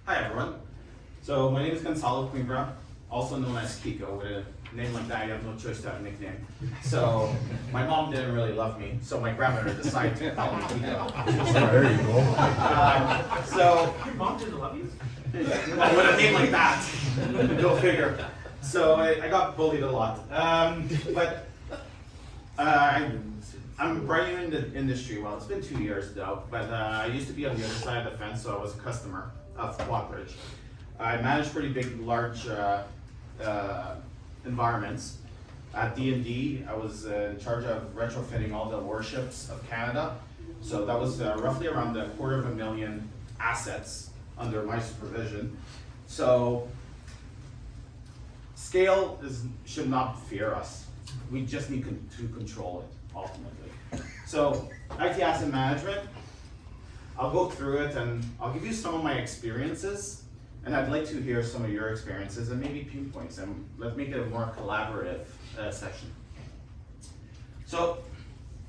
Hi everyone. So my name is Gonzalo Coimbra, also known as Kiko. With a name like that, you have no choice to have a nickname. So my mom didn't really love me, so my grandmother decided to call me Kiko. There you go. So Your mom didn't love you? well, with a name like that, go figure. So I got bullied a lot. I'm brand new in the industry. Well, it's been 2 years though, but I used to be on the other side of the fence, so I was a customer of QBITS. I managed pretty big, large environments. At D&D, I was in charge of retrofitting all the warships of Canada. So that was roughly around $250,000 assets under my supervision. So scale should not fear us. We just need to control it, ultimately. So IT asset management, I'll go through it and I'll give you some of my experiences, and I'd like to hear some of your experiences and maybe pinpoints, and let's make it a more collaborative session. So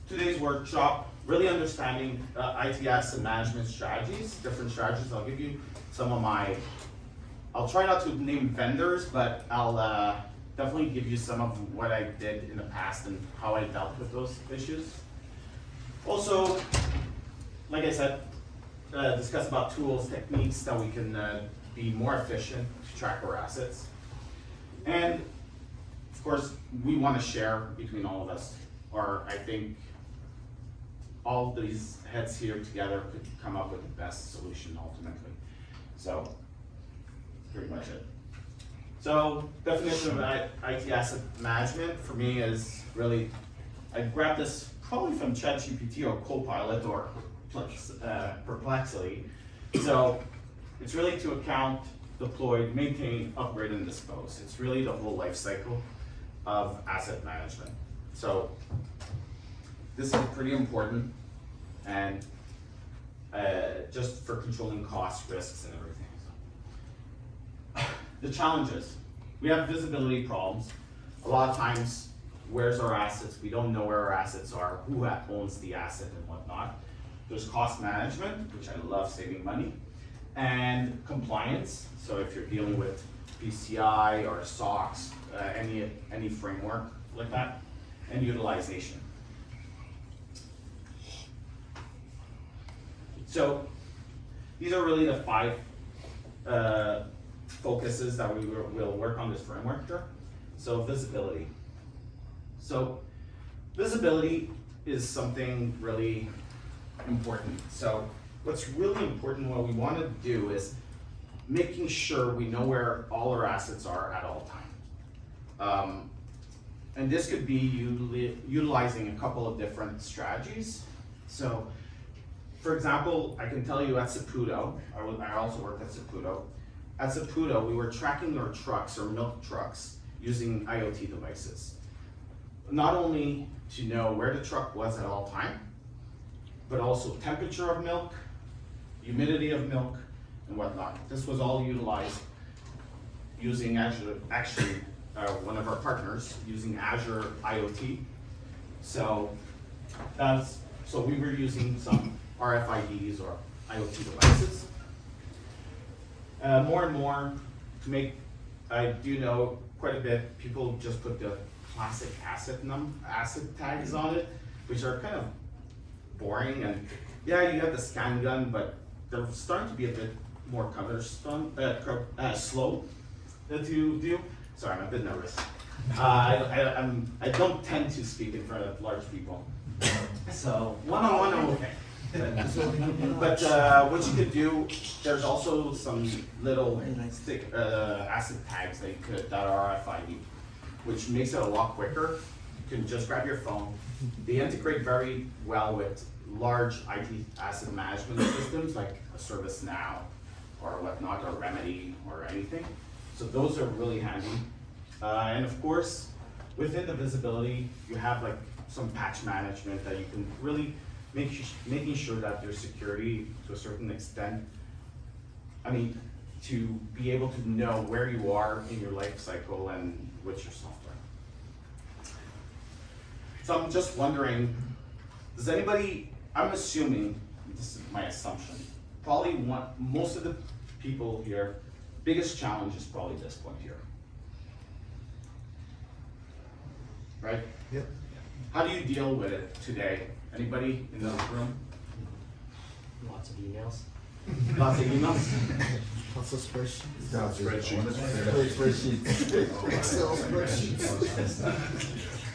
today's workshop, really understanding IT asset management strategies, different strategies. I'll give you some of I'll try not to name vendors, but I'll definitely give you some of what I did in the past and how I dealt with those issues. Also, like I said, discuss about tools, techniques that we can be more efficient to track our assets. And of course, we want to share between all of us, or I think all these heads here together could come up with the best solution ultimately. So, that's pretty much it. So, definition of IT asset management for me is really, I grabbed this probably from ChatGPT or Copilot or Perplexity. So, it's really to account, deploy, maintain, upgrade, and dispose. It's really the whole life cycle of asset management. So, this is pretty important, and just for controlling costs, risks, and everything. The challenges. We have visibility problems. A lot of times, where's our assets? We don't know where our assets are, who owns the asset and whatnot. There's cost management, which I love, saving money, and compliance. So if you're dealing with PCI or SOX, any framework like that, and utilization. So these are really the 5 focuses that we will work on this framework through. So visibility. So visibility is something really important. So what's really important, what we want to do is making sure we know where all our assets are at all times. And this could be utilizing a couple of different strategies. So for example, I can tell you at Saputo, I also worked at Saputo. At Saputo, we were tracking our trucks, or milk trucks, using IoT devices. Not only to know where the truck was at all time, but also temperature of milk, humidity of milk, and whatnot. This was all utilized using one of our partners using Azure IoT. So we were using some RFIDs or IoT devices. More and more to make, I do know quite a bit, people just put the classic asset tags on it, which are kind of boring, and yeah, you have the scan gun, but they're starting to be a bit more slow to do. Sorry, I'm a bit nervous. I don't tend to speak in front of large people, so one-on-one I'm okay. But what you could do, there's also some little asset tags that are RFID, which makes it a lot quicker. You can just grab your phone. They integrate very well with large IT asset management systems like a ServiceNow or whatnot, or Remedy or anything. So those are really handy. And of course, within the visibility, you have like some patch management that you can really making sure that your security to a certain extent, to be able to know where you are in your life cycle and with your software. So I'm just wondering, does anybody, I'm assuming, this is my assumption, probably most of the people here, biggest challenge is probably this point here. Right? Yep. How do you deal with it today? Anybody in the room? Lots of emails. Lots of emails? Lots of spreadsheets. Yeah, spreadsheets. Spreadsheets. Excel spreadsheets.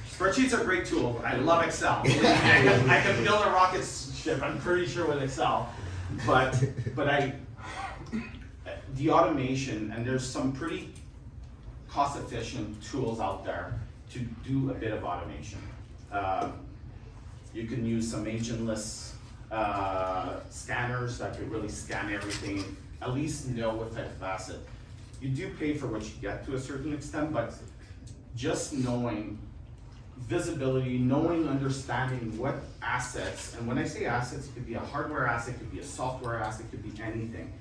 Spreadsheets are a great tool. I love Excel. I can build a rocket ship, I'm pretty sure, with Excel. But the automation, and there's some pretty cost-efficient tools out there to do a bit of automation. You can use some agentless scanners that could really scan everything, at least know what type of asset. You do pay for what you get to a certain extent, but just knowing visibility, knowing, understanding what assets, and when I say assets, it could be a hardware asset, it could be a software asset, it could be anything.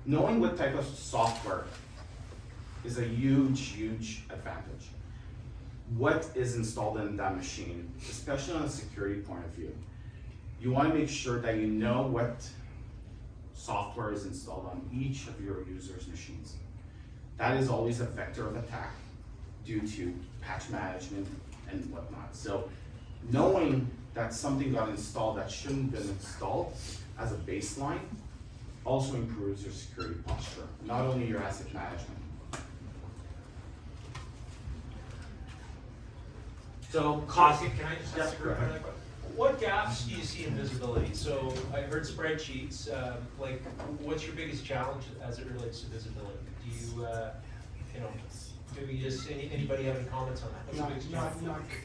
Knowing what type of software is a huge, huge advantage. What is installed in that machine, especially on a security point of view. You want to make sure that you know what software is installed on each of your users' machines. That is always a vector of attack due to patch management and whatnot. So knowing that something got installed that shouldn't have been installed as a baseline also improves your security posture, not only your asset management. So cost. Can I just ask Yes, a go ahead. quick question? What gaps do you see in visibility? So I heard spreadsheets, like what's your biggest challenge as it relates to visibility? Do you, you know, maybe just anybody have any comments on that? What's the biggest challenge?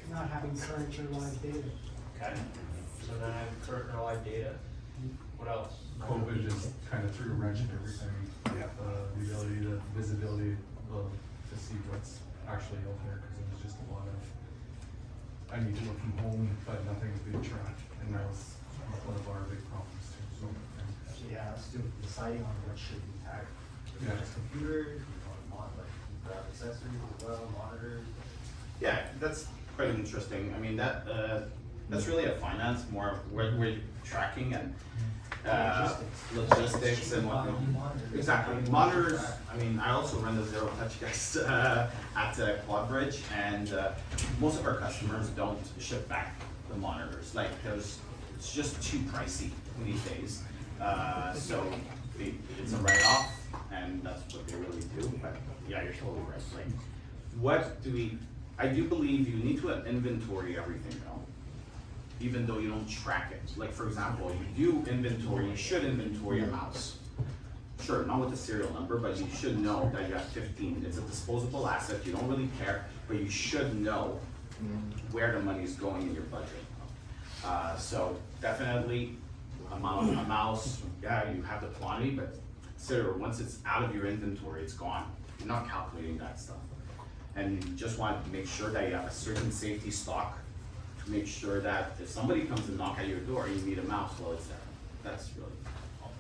Not having current or live data. Okay, so not having current or live data. What else? COVID just kind of threw a wrench in everything. The ability, the visibility, to see what's actually out there, because it was just a lot of, I need to work from home, but nothing's being tracked, and that was one of our big problems too, so. Yeah, it's deciding on what should be tagged. Yeah. Just computers, accessories as well, monitors. Yeah, that's quite interesting. I mean, that's really a finance, more of where we're tracking and logistics and whatnot. Exactly. Monitors, I mean, I also run the zero touch guys at Quadbridge, and most of our customers don't ship back the monitors. Like, it's just too pricey these days. So it's a write-off, and that's what they really do. But yeah, you're totally right. Like, what do we? I do believe you need to inventory everything though, even though you don't track it. Like, for example, you do inventory, you should inventory a mouse. Sure, not with the serial number, but you should know that you have 15. It's a disposable asset, you don't really care, but you should know where the money is going in your budget. So definitely a mouse, yeah, you have the quantity, but consider once it's out of your inventory, it's gone. You're not calculating that stuff. And you just want to make sure that you have a certain safety stock to make sure that if somebody comes and knock at your door, you need a mouse, well, it's there. That's really all.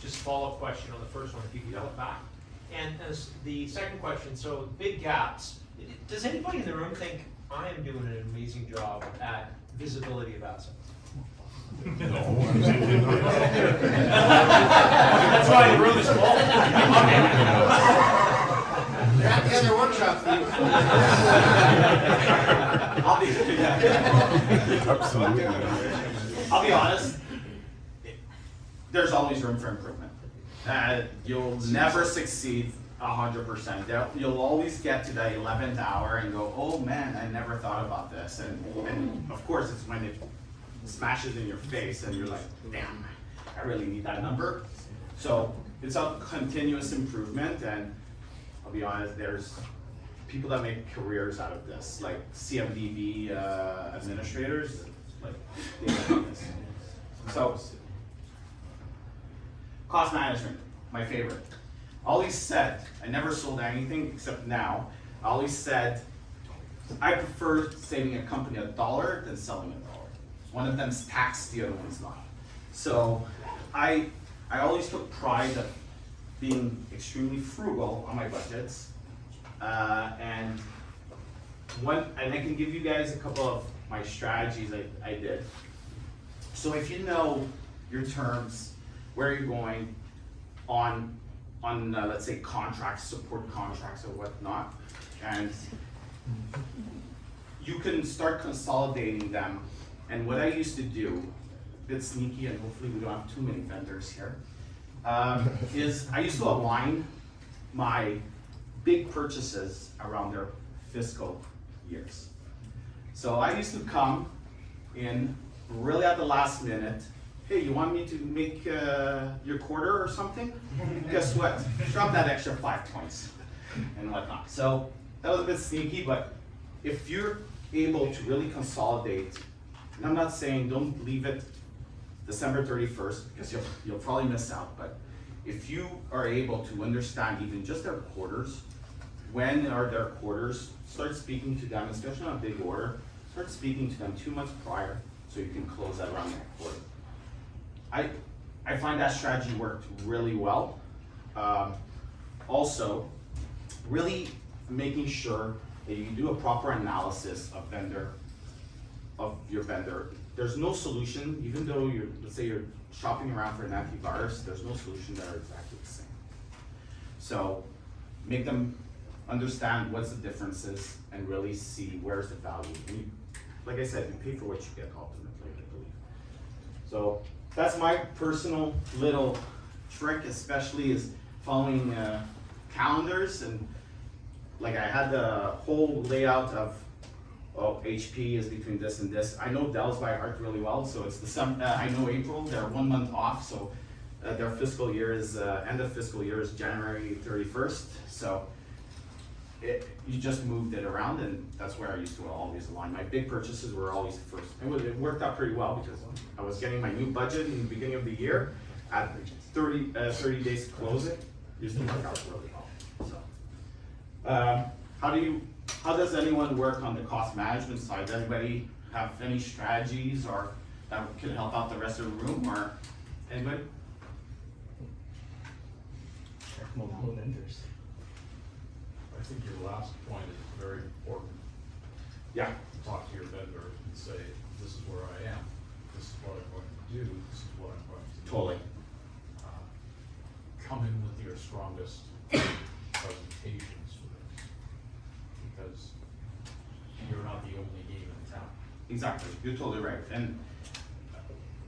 Just follow-up question on the first one, if you could yell it back. And as the second question, so big gaps. Does anybody in the room think I am doing an amazing job at visibility of assets? That's why the room is full. They're at the other workshop, Steve. I'll be honest, there's always room for improvement. You'll never succeed 100%. You'll always get to the 11th hour and go, oh man, I never thought about this. And of course, it's when it smashes in your face and you're like, damn, I really need that number. So it's a continuous improvement, and I'll be honest, there's people that make careers out of this, like CMDB administrators, like they do this. So cost management, my favorite. I always said, I never sold anything except now. I always said, I prefer saving a company $1 than selling $1. One of them's taxed, the other one's not. So I always took pride of being extremely frugal on my budgets. And I can give you guys a couple of my strategies I did. So if you know your terms, where you're going, on, let's say contracts, support contracts or whatnot. And you can start consolidating them. And what I used to do, a bit sneaky, and hopefully we don't have too many vendors here, is I used to align my big purchases around their fiscal years. So I used to come in really at the last minute. Hey, you want me to make your quarter or something? Guess what? Drop that extra 5 points and whatnot. So that was a bit sneaky, but if you're able to really consolidate, and I'm not saying don't leave it December 31st because you'll probably miss out, but if you are able to understand even just their quarters, when are their quarters, start speaking to them, especially on a big order, start speaking to them 2 months prior so you can close that around that quarter. I find that strategy worked really well. Also, really making sure that you do a proper analysis of your vendor. There's no solution, even though let's say you're shopping around for an antivirus, there's no solution that are exactly the same. So make them understand what's the differences and really see where's the value. And you, like I said, you pay for what you get ultimately, I believe. So that's my personal little trick, especially is following calendars. And like I had the whole layout of, oh, HP is between this and this. I know Dell's by heart really well, so it's I know April, they're 1 month off, so their fiscal year is, end of fiscal year is January 31st. So you just moved it around, and that's where I used to always align. My big purchases were always first. It worked out pretty well because I was getting my new budget in the beginning of the year at 30 days to close it. Used to work out really well. So, how does anyone work on the cost management side? Does anybody have any strategies or that could help out the rest of the room, or anybody? Check multiple vendors. I think your last point is very important. Yeah. Talk to your vendor and say, this is where I am, this is what I'm going to do, this is what I'm going to do. Totally. Come in with your strongest presentations for this, because you're not the only game in town. Exactly, you're totally right, and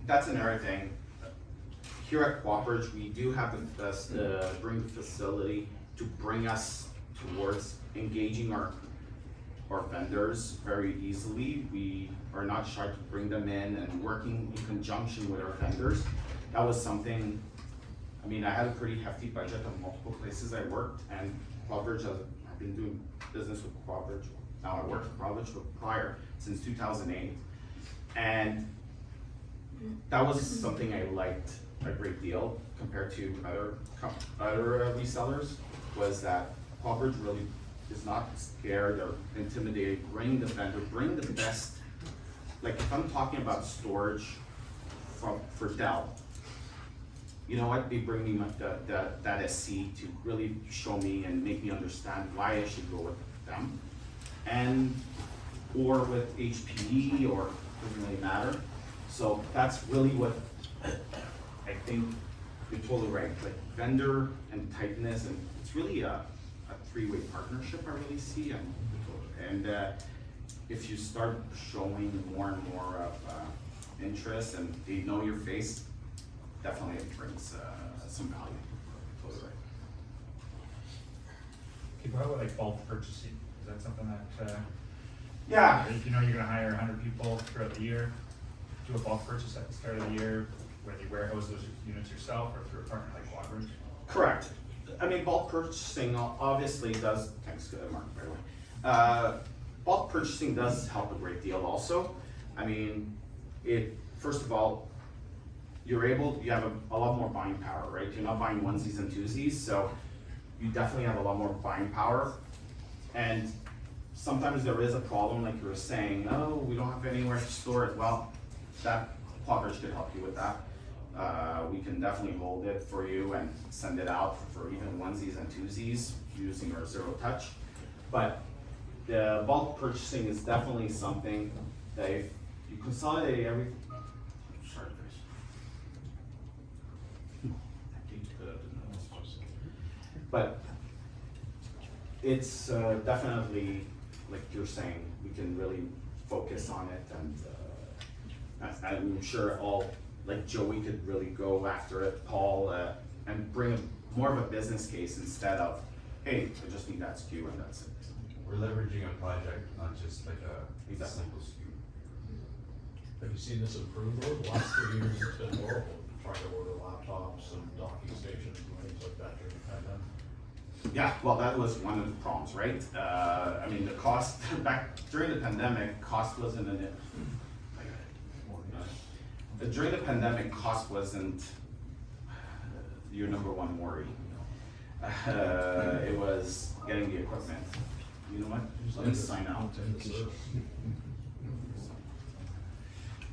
that's another thing. Here at QBITS, we do have the bring facility to bring us towards engaging our vendors very easily. We are not shy to bring them in and working in conjunction with our vendors. That was something, I mean, I had a pretty hefty budget on multiple places I worked, and QBITS, I've been doing business with QBITS. Now I work with QBITS prior since 2008, and that was something I liked a great deal compared to other resellers, was that QBITS really is not scared or intimidated. Bring the vendor, bring the best. Like if I'm talking about storage for Dell, you know what, they bring me that SC to really show me and make me understand why I should go with them, and or with HPE, or doesn't really matter. So that's really what I think you're totally right. Like vendor and tightness, and it's really a three-way partnership I really see, and if you start showing more and more of interest and they know your face, definitely it brings some value. Totally right. Okay, but how about like bulk purchasing? Is that something that, Yeah. if you know you're gonna hire 100 people throughout the year, do a bulk purchase at the start of the year, whether you warehouse those units yourself or through a partner like QBITS? Correct. I mean, bulk purchasing obviously does, thanks to Mark, by the way. Bulk purchasing does help a great deal also. I mean, first of all, you have a lot more buying power, right? You're not buying onesies and twosies, so you definitely have a lot more buying power. And sometimes there is a problem, like you were saying, oh, we don't have anywhere to store it. Well, that QBITS could help you with that. We can definitely hold it for you and send it out for even onesies and twosies using our zero touch. But the bulk purchasing is definitely something that if you consolidate everything, sorry, Chris. But it's definitely, like you're saying, we can really focus on it, and I'm sure like Joey could really go after it, Paul, and bring more of a business case instead of, hey, I just need that SKU and that's it. We're leveraging a project, not just like a Exactly. simple SKU. Have you seen this improve though? The last 3 years it's been horrible, trying to order laptops and docking stations and things like that during the pandemic. Yeah, well, that was one of the problems, right? I mean, the cost, back during the pandemic, cost wasn't an, during the pandemic, cost wasn't your number one worry. It was getting the equipment. You know what? Let me sign out.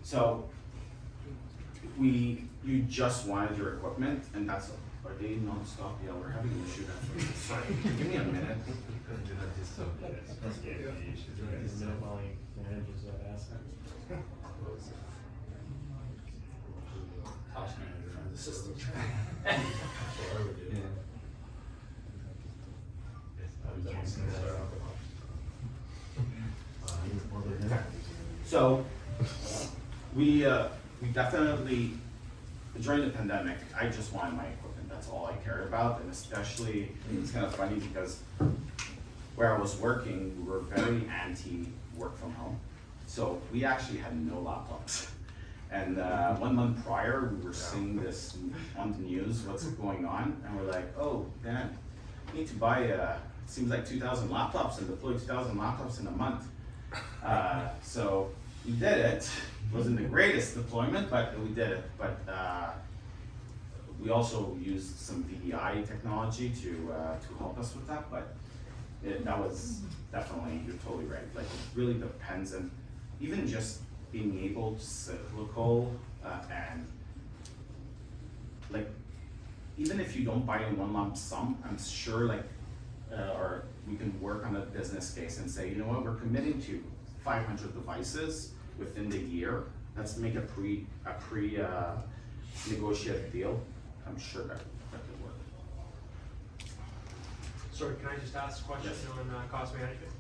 So, you just wanted your equipment, and that's, are they non-stop? Yeah, we're having an issue. Sorry, give me a minute. Couldn't do that just so. Minute while he manages that asset. House manager on the system. system. That's what I would do. I would definitely start off with So, we definitely, during the pandemic, I just wanted my equipment, that's all I cared about, and especially, it's kind of funny because where I was working, we were very anti-work from home, so we actually had no laptops. And 1 month prior, we were seeing this on the news, what's going on, and we're like, oh, man, we need to buy, seems like 2,000 laptops and deploy 2,000 laptops in a month. So we did it. Wasn't the greatest deployment, but we did it. But we also used some VDI technology to help us with that. But that was definitely, you're totally right. Like, it really depends, and even just being able to sit local and like, even if you don't buy in one lump sum, I'm sure like, or we can work on a business case and say, you know what, we're committing to 500 devices within the year. Let's make a negotiated deal. I'm sure that could work. Sorry, can I just ask a question Yes. on cost management?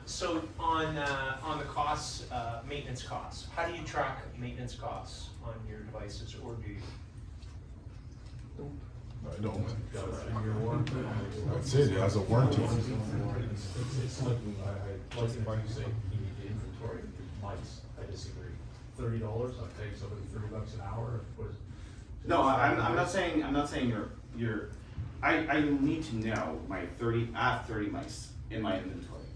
So on the costs, maintenance costs, how do you track maintenance costs on your devices, or do you? I don't. Got a 3-year warranty. That's it, it has a warranty. It's like, I like if I say you need the inventory of mice, I disagree. $30, I'd take somebody $30 an hour, was. No, I'm not saying you're, I need to know I have 30 mice in my inventory.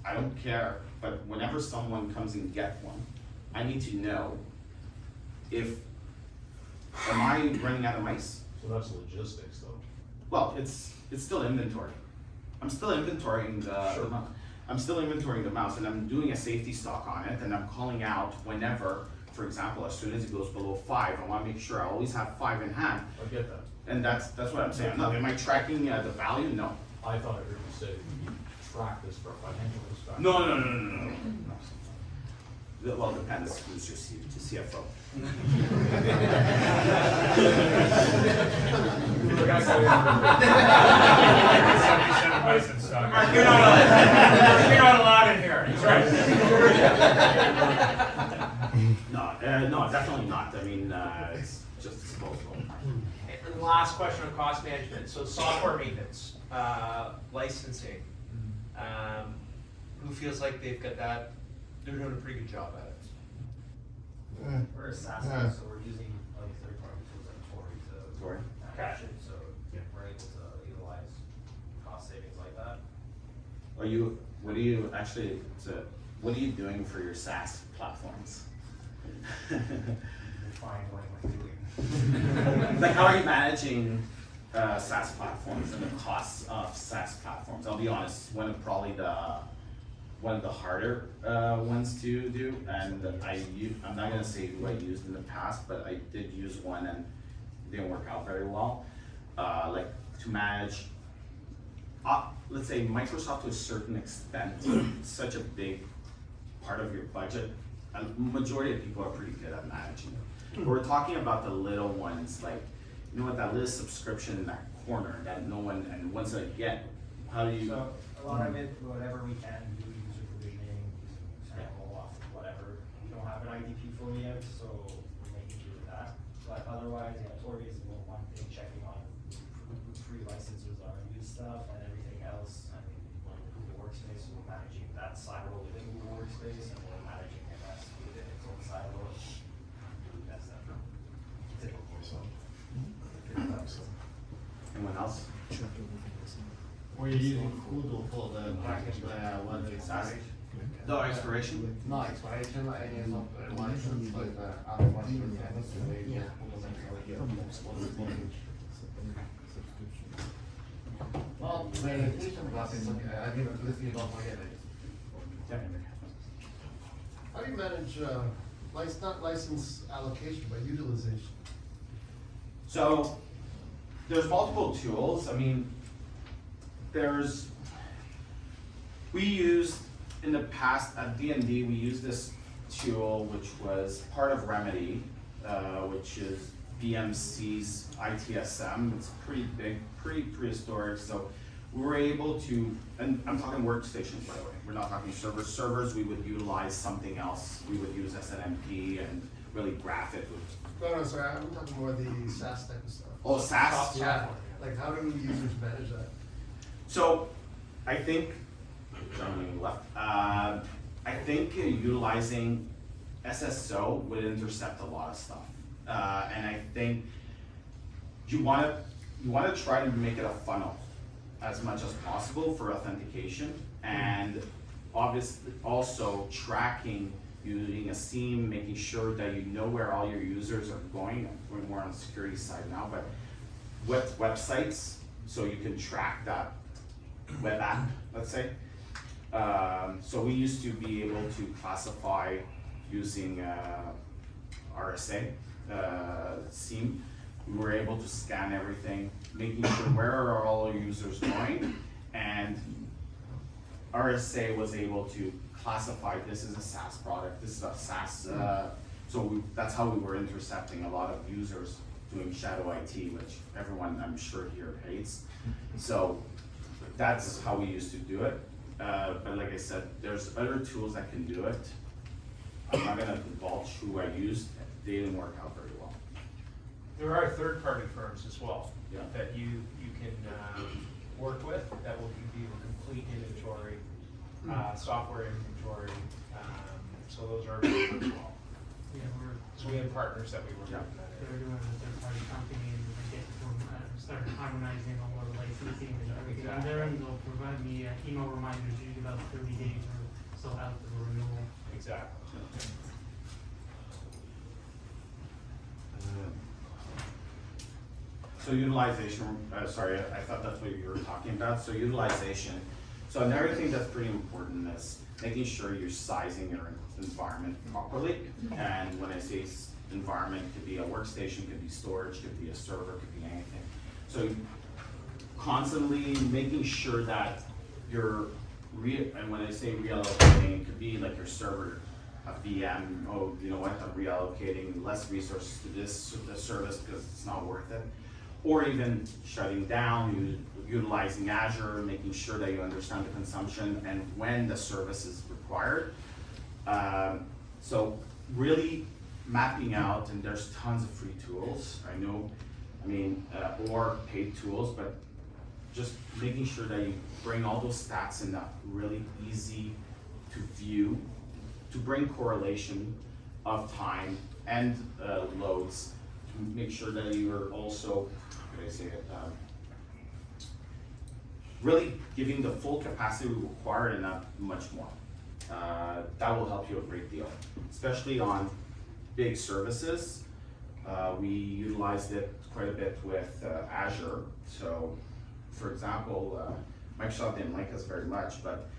I don't care, but whenever someone comes and get one, I need to know am I running out of mice? So that's logistics though. Well, it's still inventory. I'm still inventorying Sure. I'm still inventorying the mouse, and I'm doing a safety stock on it, and I'm calling out whenever, for example, as soon as it goes below 5, I wanna make sure I always have 5 in hand. I get that. And that's what I'm saying. Am I tracking the value? No. I thought I heard you say you track this for financial perspective. No. Well, it depends who's your CFO. We got 77 mice in stock. You're not allowed in here. He's right. No, definitely not. I mean, it's just disposable. And the last question on cost management, so software maintenance, licensing, who feels like they've got that, they're doing a pretty good job at it? We're a SaaS, Yeah. so we're using like third-party tools like Tori to Tori? manage it, so we're able to utilize cost savings like that. What are you doing for your SaaS platforms? Define what am I doing? Like, how are you managing SaaS platforms and the costs of SaaS platforms? I'll be honest, one of the harder ones to do, and I'm not gonna say who I used in the past, but I did use one and it didn't work out very well. Like, to manage, let's say Microsoft to a certain extent, such a big part of your budget, and majority of people are pretty good at managing it. But we're talking about the little ones, like, you know what, that little subscription in that corner that no one, and once again, how do you? So a lot of it, whatever we can do, user provisioning, sample off, whatever. We don't have an IDP fully yet, so we're making sure of that. But otherwise, yeah, Tori is one thing, checking on who free licenses are used stuff, and everything else. I mean, Google Workspace, so we're managing that silo within Google Workspace, and we're managing MS within its own silo. That's that. Typical. Anyone else? Were you using Kudu for the package, what the expiration? No expiration? No expiration, any license, like other ones. Well, the meditation classes, I didn't listen, don't forget it. How do you manage, not license allocation, but utilization? So, there's multiple tools, I mean, we used, in the past, at D&D, we used this tool which was part of Remedy, which is BMC's ITSM, it's pretty big, pretty prehistoric, so we were able to, and I'm talking workstations by the way, we're not talking servers. Servers, we would utilize something else, we would use SNMP and really graph it with. No, sorry, I'm talking more the SaaS type of stuff. Oh, SaaS? Yeah, like how do users manage that? So, I think, gentleman left, I think utilizing SSO would intercept a lot of stuff. And I think you wanna try to make it a funnel as much as possible for authentication, and obviously also tracking using a SIEM, making sure that you know where all your users are going. We're more on the security side now, but websites, so you can track that web app, let's say. So we used to be able to classify using RSA, SIEM. We were able to scan everything, making sure where are all our users going, and RSA was able to classify this is a SaaS product, this is a SaaS, that's how we were intercepting a lot of users doing shadow IT, which everyone I'm sure here hates. So that's how we used to do it. But like I said, there's other tools that can do it. I'm not gonna divulge who I used, they didn't work out very well. There are third-party firms as well, Yeah. that you can, work with, that will give you a complete inventory, software inventory, so those are available as well. Yeah, So we have partners that we work with in that they're area. doing a third-party company and we get to start harmonizing all the licensing and everything on there, and they'll provide me email reminders usually about 30 days or so out for renewal. Exactly. So utilization, sorry, I thought that's what you were talking about, so utilization. So another thing that's pretty important is making sure you're sizing your environment properly. And when I say environment, it could be a workstation, could be storage, could be a server, could be anything. So constantly making sure that you're, and when I say reallocating, it could be like your server, a VM, oh, you know what, I'm reallocating less resources to this service because it's not worth it. Or even shutting down, utilizing Azure, making sure that you understand the consumption and when the service is required. So really mapping out, and there's tons of free tools, I know, or paid tools, but just making sure that you bring all those stats in that really easy to view, to bring correlation of time and loads, to make sure that you are also, how do I say it, really giving the full capacity required and not much more. That will help you a great deal, especially on big services. We utilized it quite a bit with Azure. So, for example, Microsoft didn't like us very much, but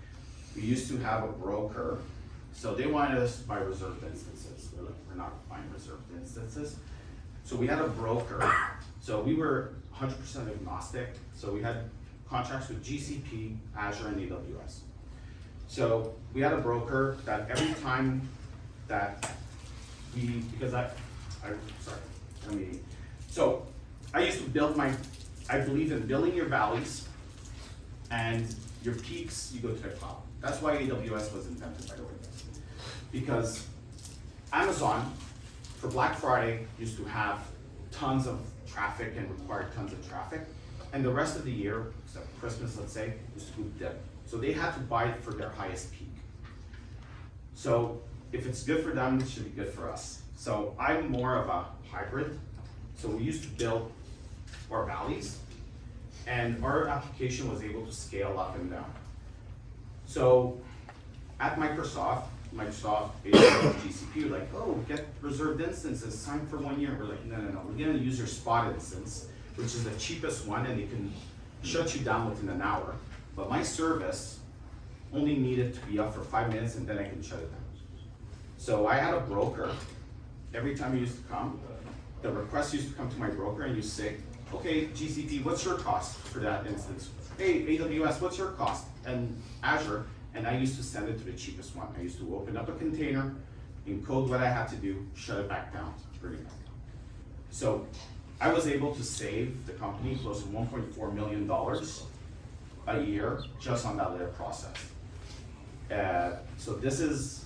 we used to have a broker. So they wanted us to buy reserved instances. We're like, we're not buying reserved instances. So we had a broker. So we were 100% agnostic. So we had contracts with GCP, Azure, and AWS. So we had a broker that every time that so I used to build my I believe in building your valleys, and your peaks, you go to the cloud. That's why AWS was invented, by the way. Because Amazon, for Black Friday, used to have tons of traffic and required tons of traffic. And the rest of the year, except Christmas, let's say, used to go dip. So they had to buy it for their highest peak. So if it's good for them, it should be good for us. So I'm more of a hybrid. So we used to build our valleys, and our application was able to scale up and down. So at Microsoft AWS GCP, like, oh, get reserved instances, sign for 1 year. We're like, no, we're gonna use your spot instance, which is the cheapest one, and they can shut you down within an hour. But my service only needed to be up for 5 minutes, and then I can shut it down. So I had a broker. Every time he used to come, the request used to come to my broker, and you say, okay, GCP, what's your cost for that instance? Hey, AWS, what's your cost? And Azure, and I used to send it to the cheapest one. I used to open up a container, encode what I had to do, shut it back down, bring it back down. So I was able to save the company close to $1.4 million a year just on that little process. So this is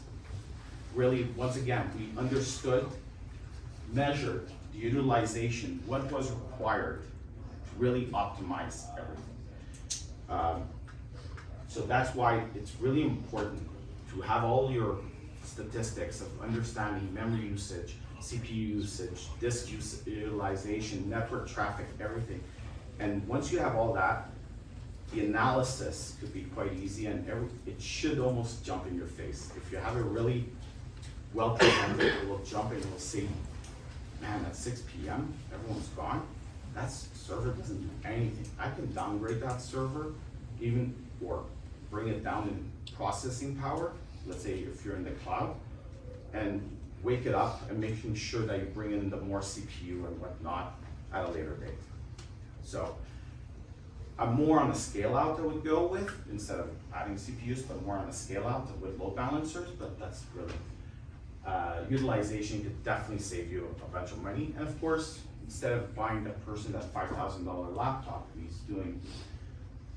really, once again, we understood, measured the utilization, what was required to really optimize everything. So that's why it's really important to have all your statistics of understanding memory usage, CPU usage, disk utilization, network traffic, everything. And once you have all that, the analysis could be quite easy, and it should almost jump in your face. If you have it really well presented, it will jump and it will say, man, at 6 p.m., everyone's gone. That server doesn't do anything. I can downgrade that server, or bring it down in processing power, let's say if you're in the cloud, and wake it up and making sure that you bring in the more CPU and whatnot at a later date. So I'm more on the scale out that would go with, instead of adding CPUs, but more on the scale out with load balancers, but that's really, utilization could definitely save you a bunch of money. And of course, instead of buying that person that $5,000 laptop, he's doing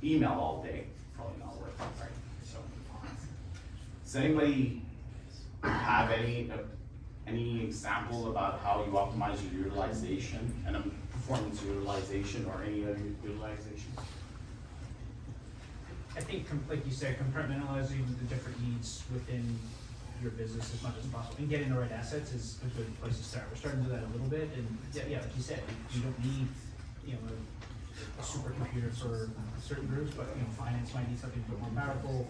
email all day, probably not worth it, right? So, does anybody have any example about how you optimize your utilization and a performance utilization or any other utilization? I think, like you said, compartmentalizing the different needs within your business as much as possible and getting the right assets is a good place to start. We're starting to do that a little bit, and yeah, like you said, you don't need, a supercomputer for certain groups, but finance might need something a bit more powerful.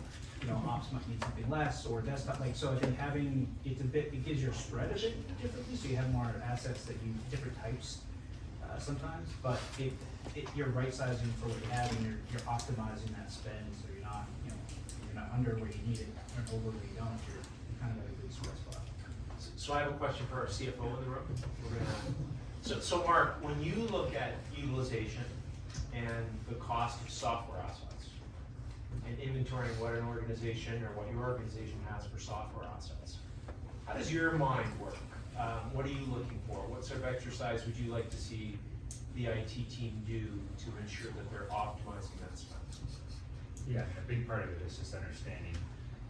Ops might need something less, or desktop. So I think having it gives your spread a bit differently, so you have more assets that you different types sometimes. But you're right sizing for what you have, and you're optimizing that spend, so you're not under where you need it or over where you don't. You're kind of at a good sweet spot. So I have a question for our CFO in the room. So Mark, when you look at utilization and the cost of software assets and inventorying what an organization or what your organization has for software assets, how does your mind work? What are you looking for? What sort of exercise would you like to see the IT team do to ensure that they're optimizing that spend? Yeah, a big part of it is just understanding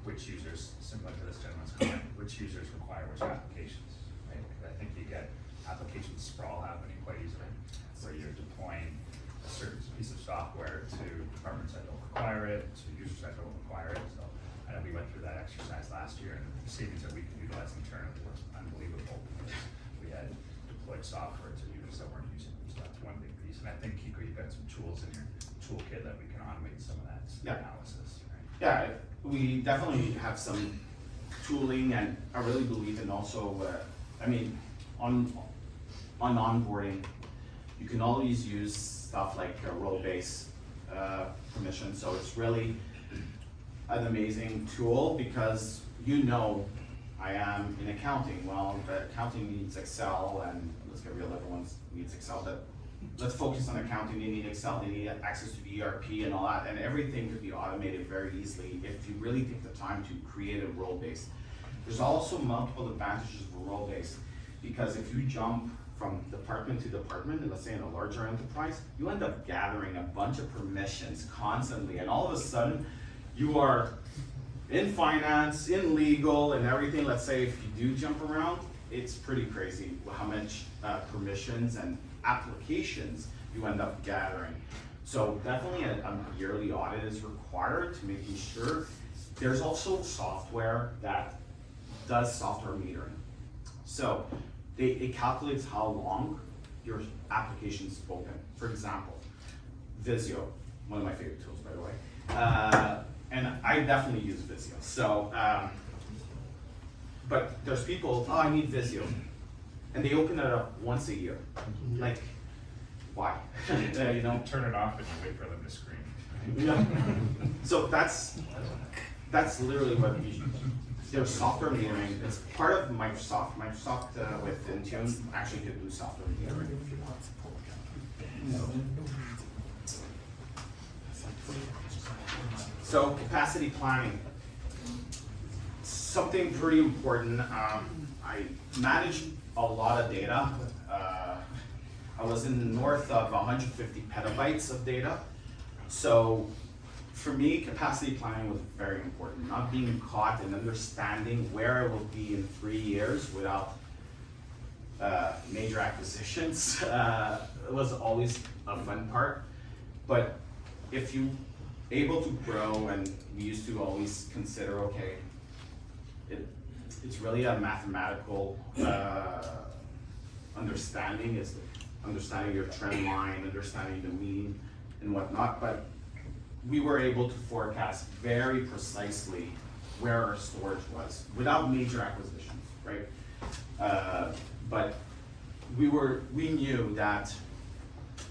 which users, similar to this gentleman's comment, which users require which applications, right? Because I think you get application sprawl happening quite easily, where you're deploying a certain piece of software to departments that don't require it, to users that don't require it. So I know we went through that exercise last year, and the savings that we could utilize internally was unbelievable, because we had deployed software to users that weren't using it. So that's one big piece. And I think, Kiko, you've got some tools in your toolkit that we can automate some of that analysis, right? Yeah, we definitely have some tooling, and I really believe in also, on onboarding, you can always use stuff like a role-based permission. So it's really an amazing tool, because I am in accounting. Well, the accounting needs Excel, and let's get real, everyone needs Excel, but let's focus on accounting. They need Excel, they need access to the ERP and all that, and everything could be automated very easily if you really take the time to create a role-based. There's also multiple advantages of a role-based, because if you jump from department to department, and let's say in a larger enterprise, you end up gathering a bunch of permissions constantly, and all of a sudden, you are in finance, in legal, and everything. Let's say if you do jump around, it's pretty crazy how much permissions and applications you end up gathering. So definitely a yearly audit is required to making sure. There's also software that does software metering. So it calculates how long your application's open. For example, Visio, one of my favorite tools, by the way. And I definitely use Visio. So, but there's people, oh, I need Visio. And they open it up once a year. Like, why? You know? Turn it off and you wait for them to scream. Yeah. So that's literally what there's software metering. It's part of Microsoft. Microsoft with Intune actually could do software metering if you want. So capacity planning, something pretty important. I manage a lot of data. I was in north of 150 petabytes of data. So for me, capacity planning was very important. Not being caught and understanding where I will be in 3 years without major acquisitions was always a fun part. But if you able to grow, and we used to always consider, okay, it's really a mathematical understanding. It's understanding your trend line, understanding the mean and whatnot, but we were able to forecast very precisely where our storage was without major acquisitions, right? But we knew that,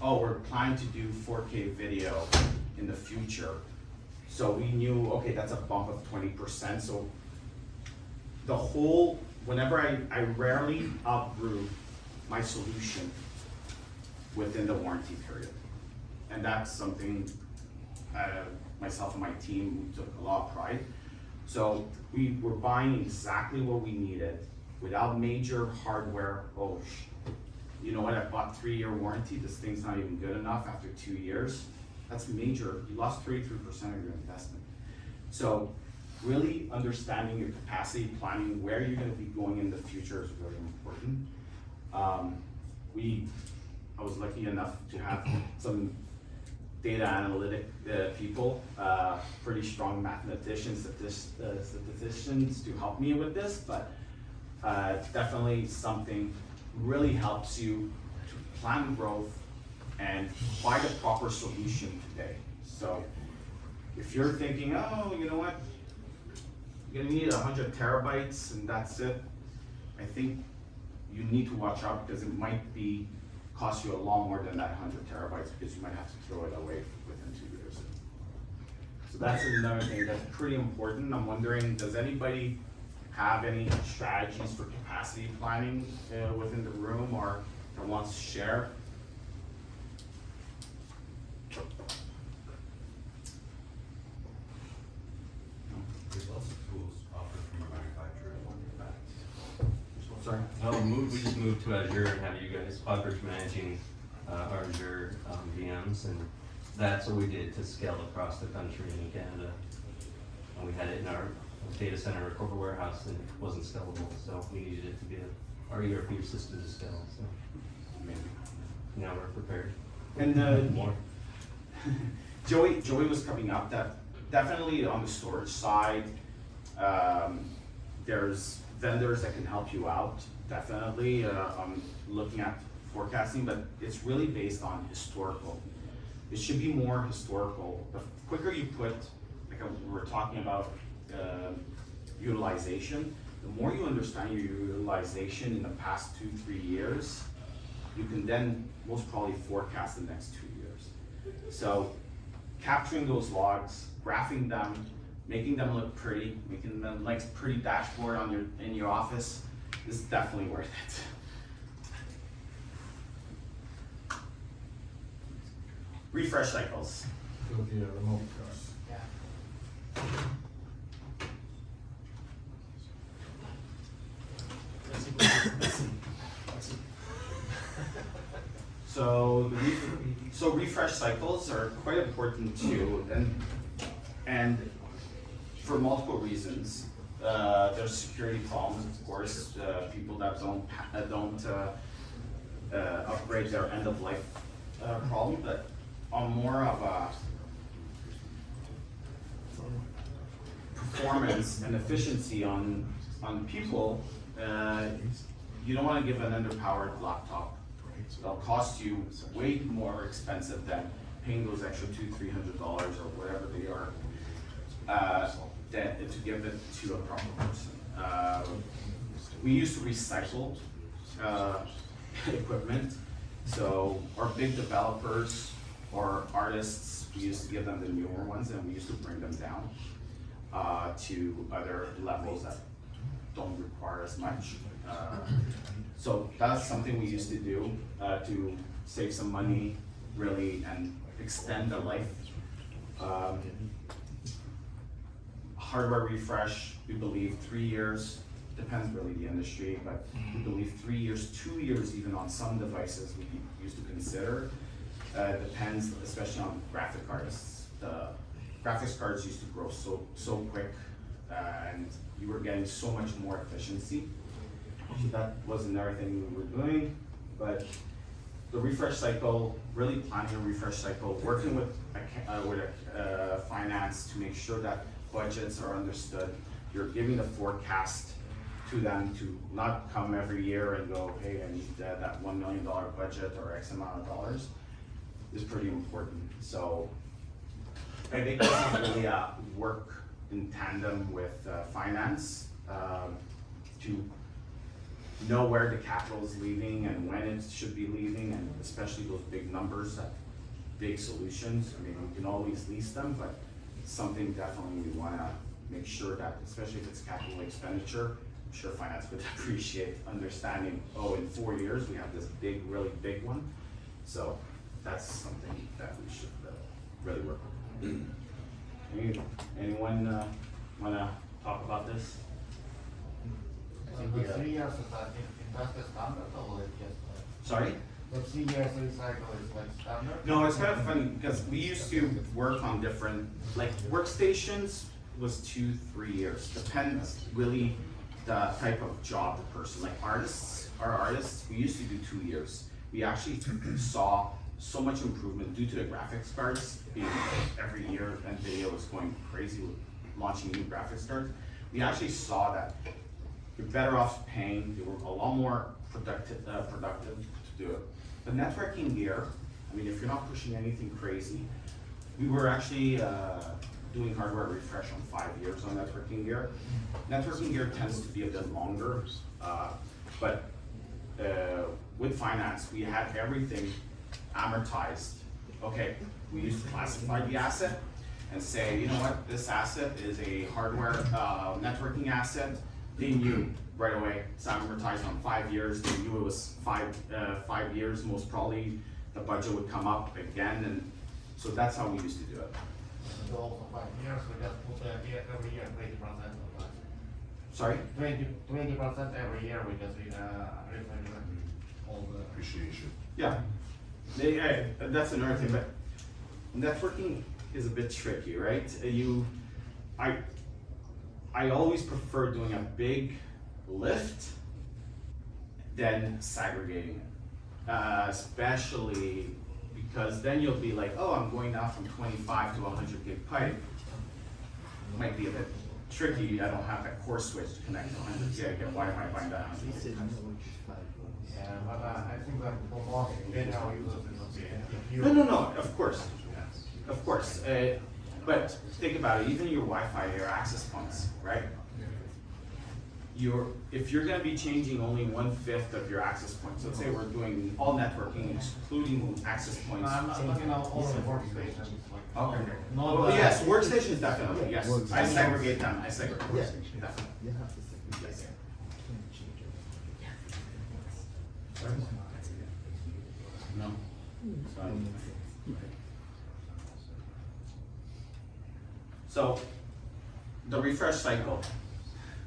oh, we're planning to do 4K video in the future. So we knew, okay, that's a bump of 20%. So the whole, whenever I rarely outgrew my solution within the warranty period. And that's something myself and my team took a lot of pride. So we were buying exactly what we needed without major hardware. Oh, you know what, I bought 3-year warranty, this thing's not even good enough after 2 years. That's major, you lost 33% of your investment. So really understanding your capacity planning, where you're gonna be going in the future is really important. I was lucky enough to have some data analytic people, pretty strong mathematicians, statisticians to help me with this, but definitely something really helps you to plan growth and buy the proper solution today. So if you're thinking, oh, you know what, you're gonna need 100 terabytes and that's it, I think you need to watch out because it might cost you a lot more than that 100 terabytes because you might have to throw it away within 2 years. So that's another thing that's pretty important. I'm wondering, does anybody have any strategies for capacity planning within the room or that wants to share? There's lots of tools offered from our manufacturers on your back. Sorry? We just moved to Azure and have you guys Podbridge managing our Azure VMs, and that's what we did to scale across the country in Canada. And we had it in our data center or corporate warehouse and it wasn't scalable, so we needed it to be our ERP system to scale. So now we're prepared. And more. Joey was coming up that definitely on the storage side, there's vendors that can help you out, definitely on looking at forecasting, but it's really based on historical. It should be more historical. The quicker you put, like we were talking about utilization, the more you understand your utilization in the past 2-3 years, you can then most probably forecast the next 2 years. So capturing those logs, graphing them, making them look pretty, making them like pretty dashboard in your office is definitely worth it. Refresh cycles. With the remote Yeah. So, so refresh cycles are quite important too, and for multiple reasons. There's security problems, of course, people that don't upgrade their end of life problem, but on more of a performance and efficiency on people, you don't want to give an underpowered laptop. It'll cost you way more expensive than paying those extra $200-300 or whatever they are, to give it to a proper person. We used to recycle equipment, so our big developers or artists, we used to give them the newer ones, and we used to bring them down to other levels that don't require as much. So that's something we used to do to save some money, really, and extend the life. Hardware refresh, we believe 3 years, depends really the industry, but we believe 3 years, 2 years even on some devices we used to consider. Depends, especially on graphic artists. The graphics cards used to grow so quick, and you were getting so much more efficiency. So that was another thing we were doing, but the refresh cycle, really planning a refresh cycle, working with finance to make sure that budgets are understood. You're giving the forecast to them to not come every year and go, hey, I need that $1 million budget or X amount of dollars, is pretty important. So I think this is really work in tandem with finance to know where the capital is leaving and when it should be leaving, and especially those big numbers, big solutions. I mean, we can always lease them, but it's something definitely we want to make sure that, especially if it's capital expenditure, I'm sure finance would appreciate understanding, oh, in 4 years we have this big, really big one. So that's something that we should really work on. Anyone want to talk about this? The 3 years is, I think, industry standard, or it's just? Sorry? The 3 years recycle is like standard? No, it's kind of funny because we used to work on different, like workstations was 2-3 years. Depends really the type of job the person, like artists, we used to do 2 years. We actually saw so much improvement due to the graphics cards being every year, and video was going crazy with launching new graphics cards. We actually saw that you're better off paying, they were a lot more productive to do it. The networking gear, I mean, if you're not pushing anything crazy, we were actually doing hardware refresh on 5 years on networking gear. Networking gear tends to be a bit longer, but with finance, we had everything amortized. Okay, we used to classify the asset and say, you know what, this asset is a hardware networking asset. They knew right away, it's amortized on 5 years. They knew it was 5 years, most probably the budget would come up again, and so that's how we used to do it. So also 5 years, we just put every year 20%. Sorry? 20% every year, we just refresh all the. Appreciation. Yeah, that's another thing, but networking is a bit tricky, right? I always prefer doing a big lift than segregating it, especially because then you'll be like, oh, I'm going now from 25 to 100 gig pipe. Might be a bit tricky. I don't have that core switch to connect to 100 gig, and why am I buying that 100 gig? Yeah, but I think that for most general users, it would be, if you. No, of course. But think about it, even your Wi-Fi, your access points, right? If you're gonna be changing only 1/5 of your access points, let's say we're doing all networking, excluding access points. I'm looking at all the workstations, like. Okay. Not Well, the- yes, workstations definitely, yes. I Workstations. segregate them, definitely. Yes. No. So, the refresh cycle.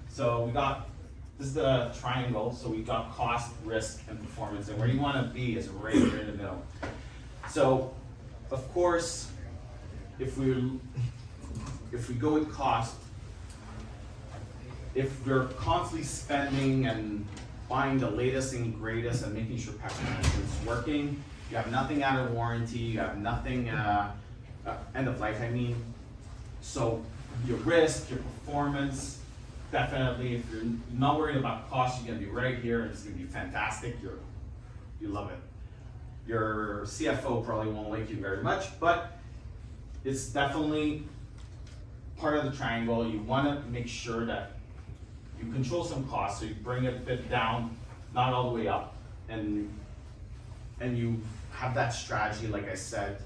So we got this is the triangle, so we got cost, risk, and performance, and where you wanna be is right here in the middle. So, of course, if we go with cost, if we're constantly spending and buying the latest and greatest and making sure patch management's working, you have nothing out of warranty, you have nothing, end of life, I mean. So your risk, your performance, definitely, if you're not worried about cost, you're gonna be right here, and it's gonna be fantastic, you love it. Your CFO probably won't like you very much, but it's definitely part of the triangle. You wanna make sure that you control some costs, so you bring it a bit down, not all the way up, and you have that strategy, like I said.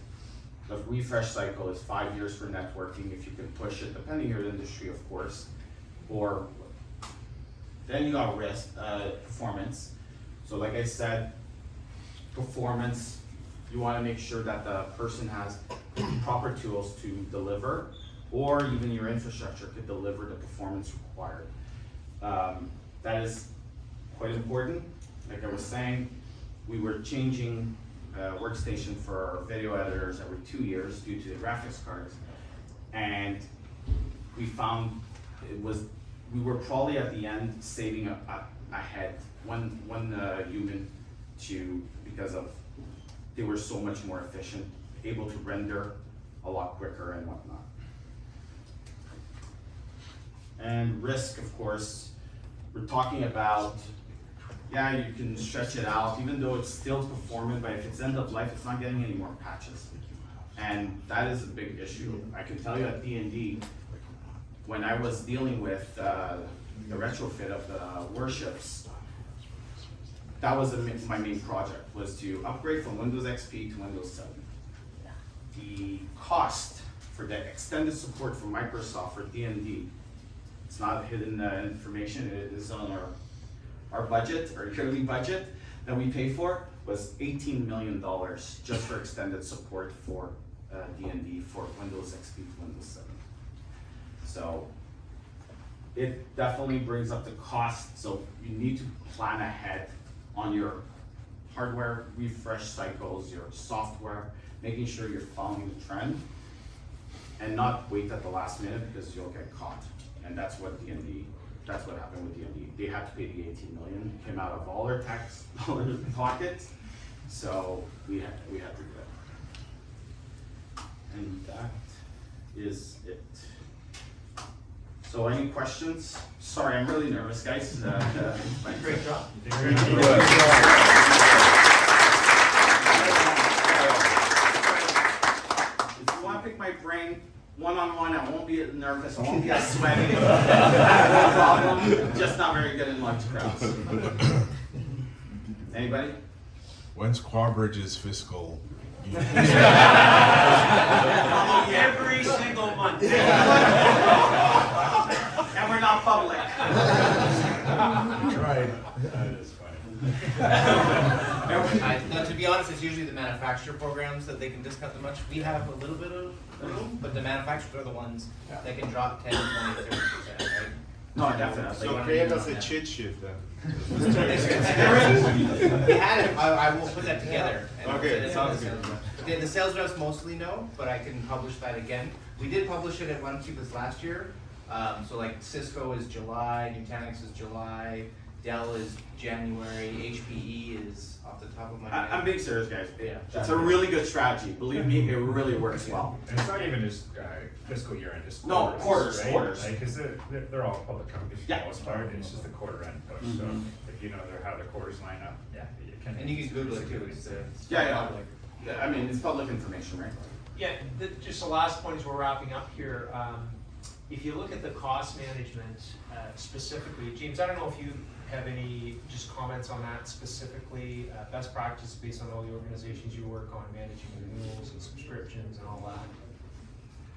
The refresh cycle is 5 years for networking, if you can push it, depending on your industry, of course. Or, then you got risk, performance. So like I said, performance, you wanna make sure that the person has proper tools to deliver, or even your infrastructure could deliver the performance required. That is quite important. Like I was saying, we were changing workstation for our video editors every 2 years due to the graphics cards. And we found we were probably at the end saving a head, one human because they were so much more efficient, able to render a lot quicker and whatnot. And risk, of course, we're talking about, yeah, you can stretch it out, even though it's still performant, but if it's end of life, it's not getting any more patches. And that is a big issue. I can tell you at D&D, when I was dealing with the retrofit of the warships, that was my main project, was to upgrade from Windows XP to Windows 7. The cost for the extended support from Microsoft for D&D, it's not hidden information, it is on our budget, our yearly budget that we pay for, was $18 million just for extended support for D&D for Windows XP to Windows 7. So it definitely brings up the cost, so you need to plan ahead on your hardware refresh cycles, your software, making sure you're following the trend and not wait at the last minute because you'll get caught. And that's what happened with D&D. They had to pay the 18 million, came out of all their tax dollars pockets, so we had to do that. And that is it. So any questions? Sorry, I'm really nervous, guys. Great job. If you want to pick my brain one-on-one, I won't be nervous, I won't be sweaty. No problem, just not very good in large crowds. Anybody? When's Quabridge's fiscal? Every single month. And we're not public. Right. That is funny. To be honest, it's usually the manufacturer programs that they can discount the much. We have a little bit of room, but the manufacturers are the ones that can drop 10, 20, 30%, right? No, definitely. So create us a cheat sheet then. We had it, I will put that together. And Okay, sounds good. The sales reps mostly know, but I can publish that again. We did publish it at One QBITS last year. So like Cisco is July, Nutanix is July, Dell is January, HPE is off the top of my head. I'm being serious, guys. Yeah. It's a really good strategy. Believe me, it really works well. And it's not even just fiscal year end, just No, quarters, right? quarters. Like, cause they're all public companies for Yeah. the most part, it's just the quarter end push, so if you know how the quarters line up, yeah, you can. And you can Google it too, it's Yeah. I mean, it's public information, right? Yeah, just the last point as we're wrapping up here. If you look at the cost management specifically, James, I don't know if you have any just comments on that specifically, best practices based on all the organizations you work on, managing renewals and subscriptions and all that,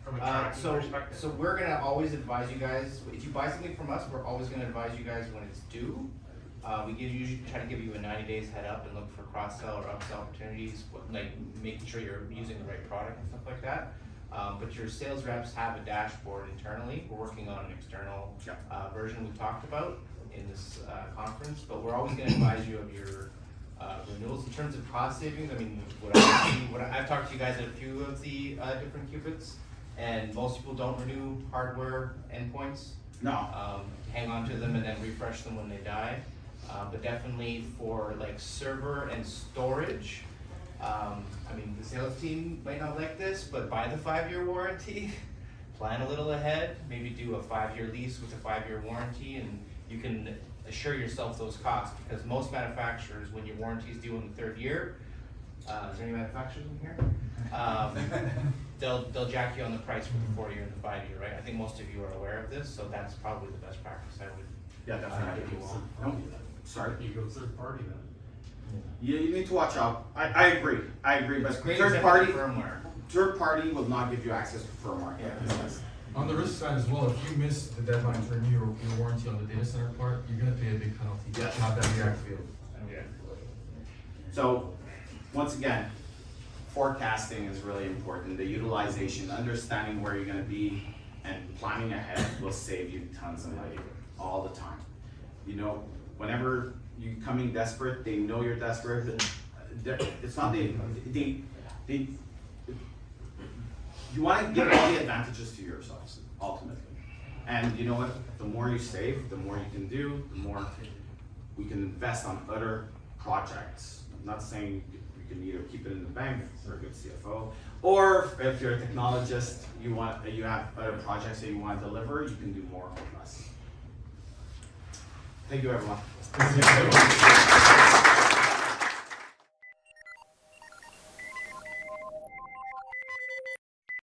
from a tracking perspective. So we're gonna always advise you guys, if you buy something from us, we're always gonna advise you guys when it's due. We usually try to give you a 90 days head up and look for cross-sell or upsell opportunities, like making sure you're using the right product and stuff like that. But your sales reps have a dashboard internally. We're working on an external version we talked about. in this, conference, but we're always gonna advise you of your, renewals. In terms of cost savings, I mean, I've talked to you guys at a few of the, different QBITS, and most people don't renew hardware endpoints. No. Hang on to them and then refresh them when they die. But definitely for like server and storage, I mean, the sales team might not like this, but buy the 5-year warranty, plan a little ahead, maybe do a 5-year lease with a 5-year warranty, and you can assure yourself those costs, because most manufacturers, when your warranty is due in the 3rd year, is there any manufacturers in here? They'll jack you on the price for the 4-year and the 5-year, right? I think most of you are aware of this, so that's probably the best practice I would. Yeah, definitely. give you all. No, sorry. You go third party then. Yeah, you need to watch out. I agree, but It's great third except party, for firmware. third party will not give you access to firmware. Yeah. On the risk side as well, if you miss the deadline to renew your warranty on the data center part, you're gonna pay a big penalty to Yes. have that reactivated. Yeah. So, once again, forecasting is really important. The utilization, understanding where you're gonna be and planning ahead will save you tons of money all the time. You know, whenever you coming desperate, they know you're desperate. It's not you wanna give all the advantages to yourselves, ultimately. And you know what, the more you save, the more you can do, the more we can invest on other projects. I'm not saying you can either keep it in the bank if you're a good CFO, or if you're a technologist, you have other projects that you wanna deliver, you can do more with less. Thank you, everyone.